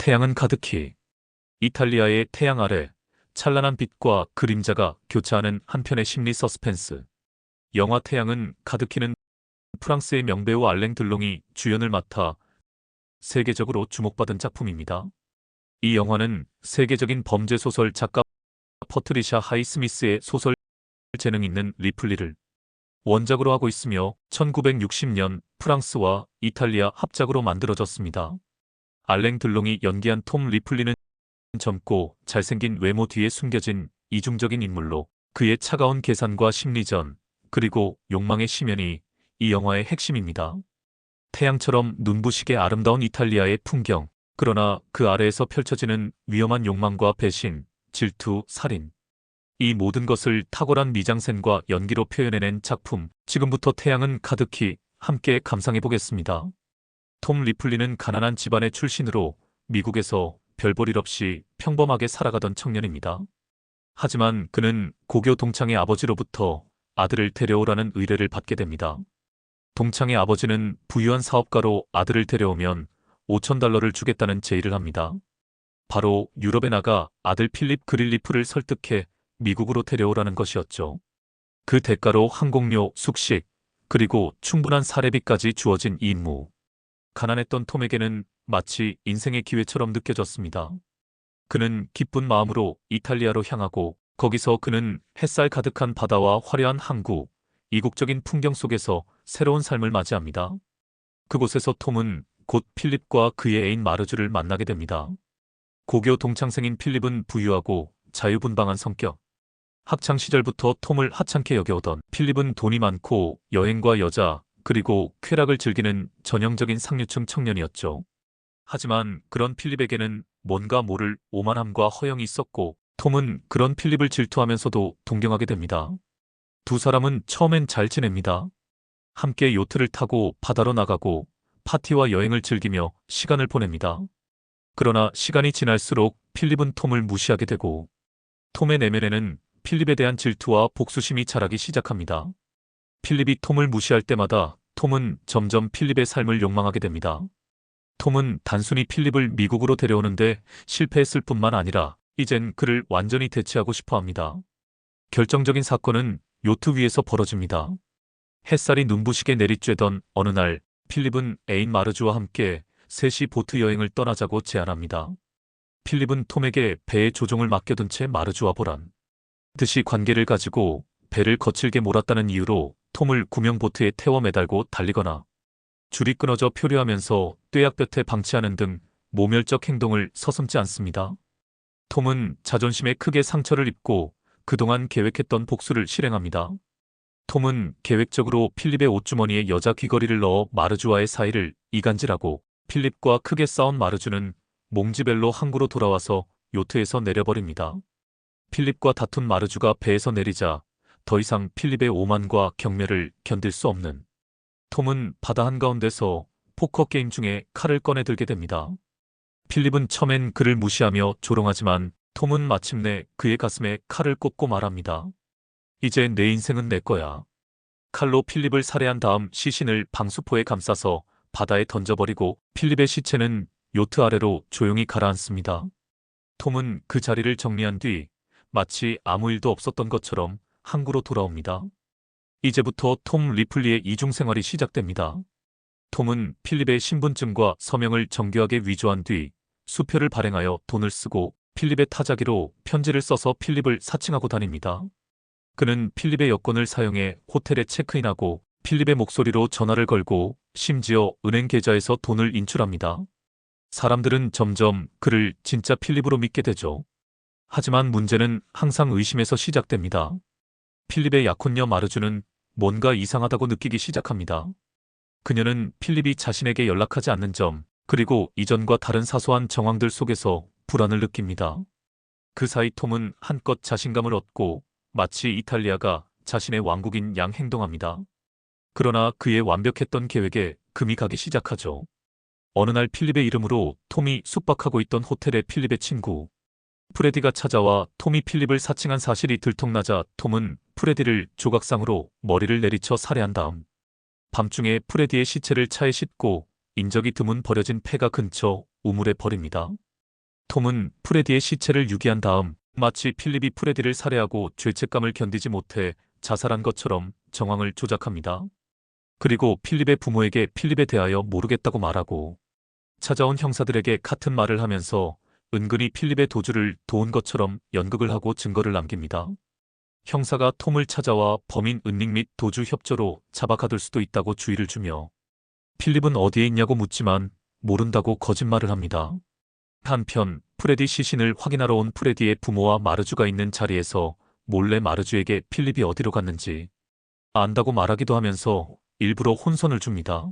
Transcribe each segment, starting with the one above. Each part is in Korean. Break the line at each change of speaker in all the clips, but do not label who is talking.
태양은 가득히. 이탈리아의 태양 아래 찬란한 빛과 그림자가 교차하는 한편의 심리 서스펜스. 영화 태양은 가득히는 프랑스의 명배우 알랭 들롱이 주연을 맡아 세계적으로 주목받은 작품입니다. 이 영화는 세계적인 범죄 소설 작가 퍼트리샤 하이스미스의 소설 재능 있는 리플리를 원작으로 하고 있으며 1960년 프랑스와 이탈리아 합작으로 만들어졌습니다. 알랭 들롱이 연기한 톰 리플리는 젊고 잘생긴 외모 뒤에 숨겨진 이중적인 인물로 그의 차가운 계산과 심리전, 그리고 욕망의 심연이 이 영화의 핵심입니다. 태양처럼 눈부시게 아름다운 이탈리아의 풍경, 그러나 그 아래에서 펼쳐지는 위험한 욕망과 배신, 질투, 살인. 이 모든 것을 탁월한 미장센과 연기로 표현해낸 작품, 지금부터 태양은 가득히 함께 감상해보겠습니다. 톰 리플리는 가난한 집안의 출신으로 미국에서 별 볼 일 없이 평범하게 살아가던 청년입니다. 하지만 그는 고교 동창의 아버지로부터 아들을 데려오라는 의뢰를 받게 됩니다. 동창의 아버지는 부유한 사업가로 아들을 데려오면 $5,000를 주겠다는 제의를 합니다. 바로 유럽에 나가 아들 필립 그릴리프를 설득해 미국으로 데려오라는 것이었죠. 그 대가로 항공료, 숙식, 그리고 충분한 사례비까지 주어진 이 임무. 가난했던 톰에게는 마치 인생의 기회처럼 느껴졌습니다. 그는 기쁜 마음으로 이탈리아로 향하고 거기서 그는 햇살 가득한 바다와 화려한 항구, 이국적인 풍경 속에서 새로운 삶을 맞이합니다. 그곳에서 톰은 곧 필립과 그의 애인 마르주를 만나게 됩니다. 고교 동창생인 필립은 부유하고 자유분방한 성격. 학창 시절부터 톰을 하찮게 여겨오던 필립은 돈이 많고 여행과 여자, 그리고 쾌락을 즐기는 전형적인 상류층 청년이었죠. 하지만 그런 필립에게는 뭔가 모를 오만함과 허영이 있었고 톰은 그런 필립을 질투하면서도 동경하게 됩니다. 두 사람은 처음엔 잘 지냅니다. 함께 요트를 타고 바다로 나가고 파티와 여행을 즐기며 시간을 보냅니다. 그러나 시간이 지날수록 필립은 톰을 무시하게 되고 톰의 내면에는 필립에 대한 질투와 복수심이 자라기 시작합니다. 필립이 톰을 무시할 때마다 톰은 점점 필립의 삶을 욕망하게 됩니다. 톰은 단순히 필립을 미국으로 데려오는데 실패했을 뿐만 아니라 이젠 그를 완전히 대체하고 싶어 합니다. 결정적인 사건은 요트 위에서 벌어집니다. 햇살이 눈부시게 내리쬐던 어느 날 필립은 애인 마르주와 함께 셋이 보트 여행을 떠나자고 제안합니다. 필립은 톰에게 배의 조종을 맡겨둔 채 마르주와 보란 듯이 관계를 가지고 배를 거칠게 몰았다는 이유로 톰을 구명 보트에 태워 매달고 달리거나 줄이 끊어져 표류하면서 뙤약볕에 방치하는 등 모멸적 행동을 서슴지 않습니다. 톰은 자존심에 크게 상처를 입고 그동안 계획했던 복수를 실행합니다. 톰은 계획적으로 필립의 옷주머니에 여자 귀걸이를 넣어 마르주와의 사이를 이간질하고 필립과 크게 싸운 마르주는 몽지벨로 항구로 돌아와서 요트에서 내려버립니다. 필립과 다툰 마르주가 배에서 내리자 더 이상 필립의 오만과 경멸을 견딜 수 없는 톰은 바다 한가운데서 포커 게임 중에 칼을 꺼내 들게 됩니다. 필립은 처음엔 그를 무시하며 조롱하지만 톰은 마침내 그의 가슴에 칼을 꽂고 말합니다. 이제 내 인생은 내 거야. 칼로 필립을 살해한 다음 시신을 방수포에 감싸서 바다에 던져버리고 필립의 시체는 요트 아래로 조용히 가라앉습니다. 톰은 그 자리를 정리한 뒤 마치 아무 일도 없었던 것처럼 항구로 돌아옵니다. 이제부터 톰 리플리의 이중생활이 시작됩니다. 톰은 필립의 신분증과 서명을 정교하게 위조한 뒤 수표를 발행하여 돈을 쓰고 필립의 타자기로 편지를 써서 필립을 사칭하고 다닙니다. 그는 필립의 여권을 사용해 호텔에 체크인하고 필립의 목소리로 전화를 걸고 심지어 은행 계좌에서 돈을 인출합니다. 사람들은 점점 그를 진짜 필립으로 믿게 되죠. 하지만 문제는 항상 의심에서 시작됩니다. 필립의 약혼녀 마르주는 뭔가 이상하다고 느끼기 시작합니다. 그녀는 필립이 자신에게 연락하지 않는 점, 그리고 이전과 다른 사소한 정황들 속에서 불안을 느낍니다. 그 사이 톰은 한껏 자신감을 얻고 마치 이탈리아가 자신의 왕국인 양 행동합니다. 그러나 그의 완벽했던 계획에 금이 가기 시작하죠. 어느 날 필립의 이름으로 톰이 숙박하고 있던 호텔에 필립의 친구 프레디가 찾아와 톰이 필립을 사칭한 사실이 들통나자 톰은 프레디를 조각상으로 머리를 내리쳐 살해한 다음 밤중에 프레디의 시체를 차에 싣고 인적이 드문 버려진 폐가 근처 우물에 버립니다. 톰은 프레디의 시체를 유기한 다음 마치 필립이 프레디를 살해하고 죄책감을 견디지 못해 자살한 것처럼 정황을 조작합니다. 그리고 필립의 부모에게 필립에 대하여 모르겠다고 말하고 찾아온 형사들에게 같은 말을 하면서 은근히 필립의 도주를 도운 것처럼 연극을 하고 증거를 남깁니다. 형사가 톰을 찾아와 범인 은닉 및 도주 협조로 잡아가둘 수도 있다고 주의를 주며 필립은 어디에 있냐고 묻지만 모른다고 거짓말을 합니다. 한편 프레디 시신을 확인하러 온 프레디의 부모와 마르주가 있는 자리에서 몰래 마르주에게 필립이 어디로 갔는지 안다고 말하기도 하면서 일부러 혼선을 줍니다.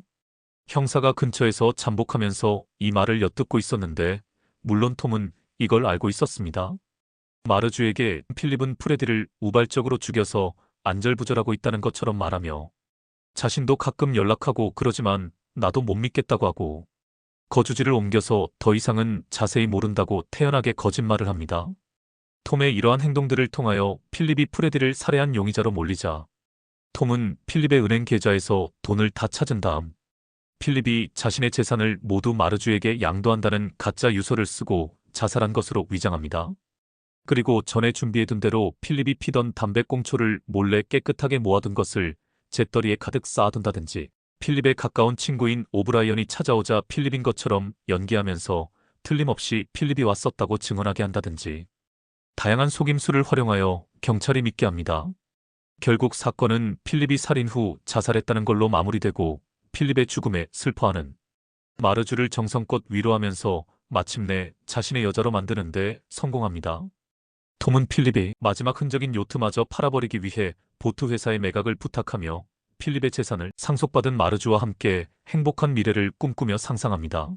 형사가 근처에서 잠복하면서 이 말을 엿듣고 있었는데 물론 톰은 이걸 알고 있었습니다. 마르주에게 필립은 프레디를 우발적으로 죽여서 안절부절하고 있다는 것처럼 말하며 자신도 가끔 연락하고 그러지만 나도 못 믿겠다고 하고 거주지를 옮겨서 더 이상은 자세히 모른다고 태연하게 거짓말을 합니다. 톰의 이러한 행동들을 통하여 필립이 프레디를 살해한 용의자로 몰리자 톰은 필립의 은행 계좌에서 돈을 다 찾은 다음 필립이 자신의 재산을 모두 마르주에게 양도한다는 가짜 유서를 쓰고 자살한 것으로 위장합니다. 그리고 전에 준비해둔 대로 필립이 피던 담배꽁초를 몰래 깨끗하게 모아둔 것을 잿더리에 가득 쌓아둔다든지 필립의 가까운 친구인 오브라이언이 찾아오자 필립인 것처럼 연기하면서 틀림없이 필립이 왔었다고 증언하게 한다든지 다양한 속임수를 활용하여 경찰이 믿게 합니다. 결국 사건은 필립이 살인 후 자살했다는 걸로 마무리되고 필립의 죽음에 슬퍼하는 마르주를 정성껏 위로하면서 마침내 자신의 여자로 만드는 데 성공합니다. 톰은 필립이 마지막 흔적인 요트마저 팔아버리기 위해 보트 회사의 매각을 부탁하며 필립의 재산을 상속받은 마르주와 함께 행복한 미래를 꿈꾸며 상상합니다.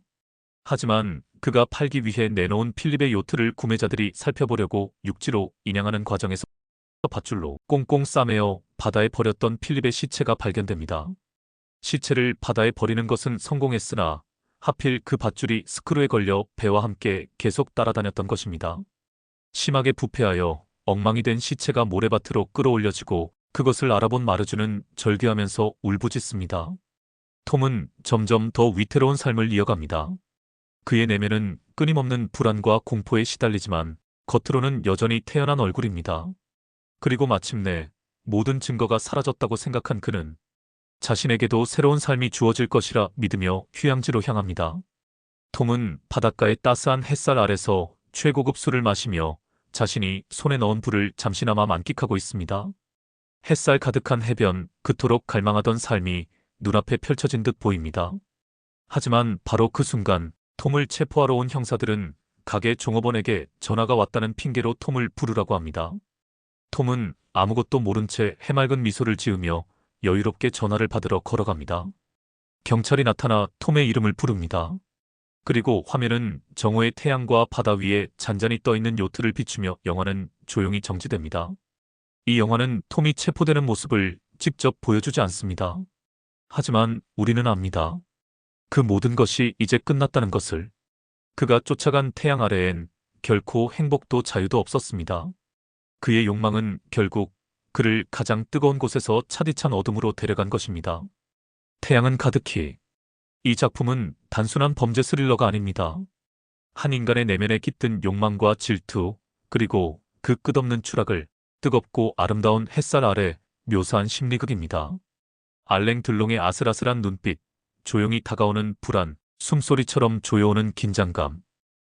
하지만 그가 팔기 위해 내놓은 필립의 요트를 구매자들이 살펴보려고 육지로 인양하는 과정에서 밧줄로 꽁꽁 싸매어 바다에 버렸던 필립의 시체가 발견됩니다. 시체를 바다에 버리는 것은 성공했으나 하필 그 밧줄이 스크루에 걸려 배와 함께 계속 따라다녔던 것입니다. 심하게 부패하여 엉망이 된 시체가 모래밭으로 끌어올려지고 그것을 알아본 마르주는 절규하면서 울부짖습니다. 톰은 점점 더 위태로운 삶을 이어갑니다. 그의 내면은 끊임없는 불안과 공포에 시달리지만 겉으로는 여전히 태연한 얼굴입니다. 그리고 마침내 모든 증거가 사라졌다고 생각한 그는 자신에게도 새로운 삶이 주어질 것이라 믿으며 휴양지로 향합니다. 톰은 바닷가의 따스한 햇살 아래서 최고급 술을 마시며 자신이 손에 넣은 불을 잠시나마 만끽하고 있습니다. 햇살 가득한 해변, 그토록 갈망하던 삶이 눈앞에 펼쳐진 듯 보입니다. 하지만 바로 그 순간 톰을 체포하러 온 형사들은 가게 종업원에게 전화가 왔다는 핑계로 톰을 부르라고 합니다. 톰은 아무것도 모른 채 해맑은 미소를 지으며 여유롭게 전화를 받으러 걸어갑니다. 경찰이 나타나 톰의 이름을 부릅니다. 그리고 화면은 정오의 태양과 바다 위에 잔잔히 떠있는 요트를 비추며 영화는 조용히 정지됩니다. 이 영화는 톰이 체포되는 모습을 직접 보여주지 않습니다. 하지만 우리는 압니다. 그 모든 것이 이제 끝났다는 것을. 그가 쫓아간 태양 아래엔 결코 행복도 자유도 없었습니다. 그의 욕망은 결국 그를 가장 뜨거운 곳에서 차디찬 어둠으로 데려간 것입니다. 태양은 가득히. 이 작품은 단순한 범죄 스릴러가 아닙니다. 한 인간의 내면에 깃든 욕망과 질투, 그리고 그 끝없는 추락을 뜨겁고 아름다운 햇살 아래 묘사한 심리극입니다. 알랭 들롱의 아슬아슬한 눈빛, 조용히 다가오는 불안, 숨소리처럼 조여오는 긴장감,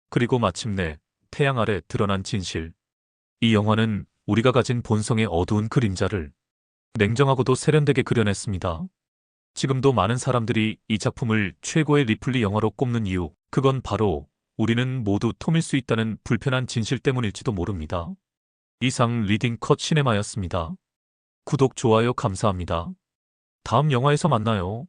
그리고 마침내 태양 아래 드러난 진실. 이 영화는 우리가 가진 본성의 어두운 그림자를 냉정하고도 세련되게 그려냈습니다. 지금도 많은 사람들이 이 작품을 최고의 리플리 영화로 꼽는 이유, 그건 바로 우리는 모두 톰일 수 있다는 불편한 진실 때문일지도 모릅니다. 이상 리딩 컷 시네마였습니다. 구독, 좋아요 감사합니다. 다음 영화에서 만나요.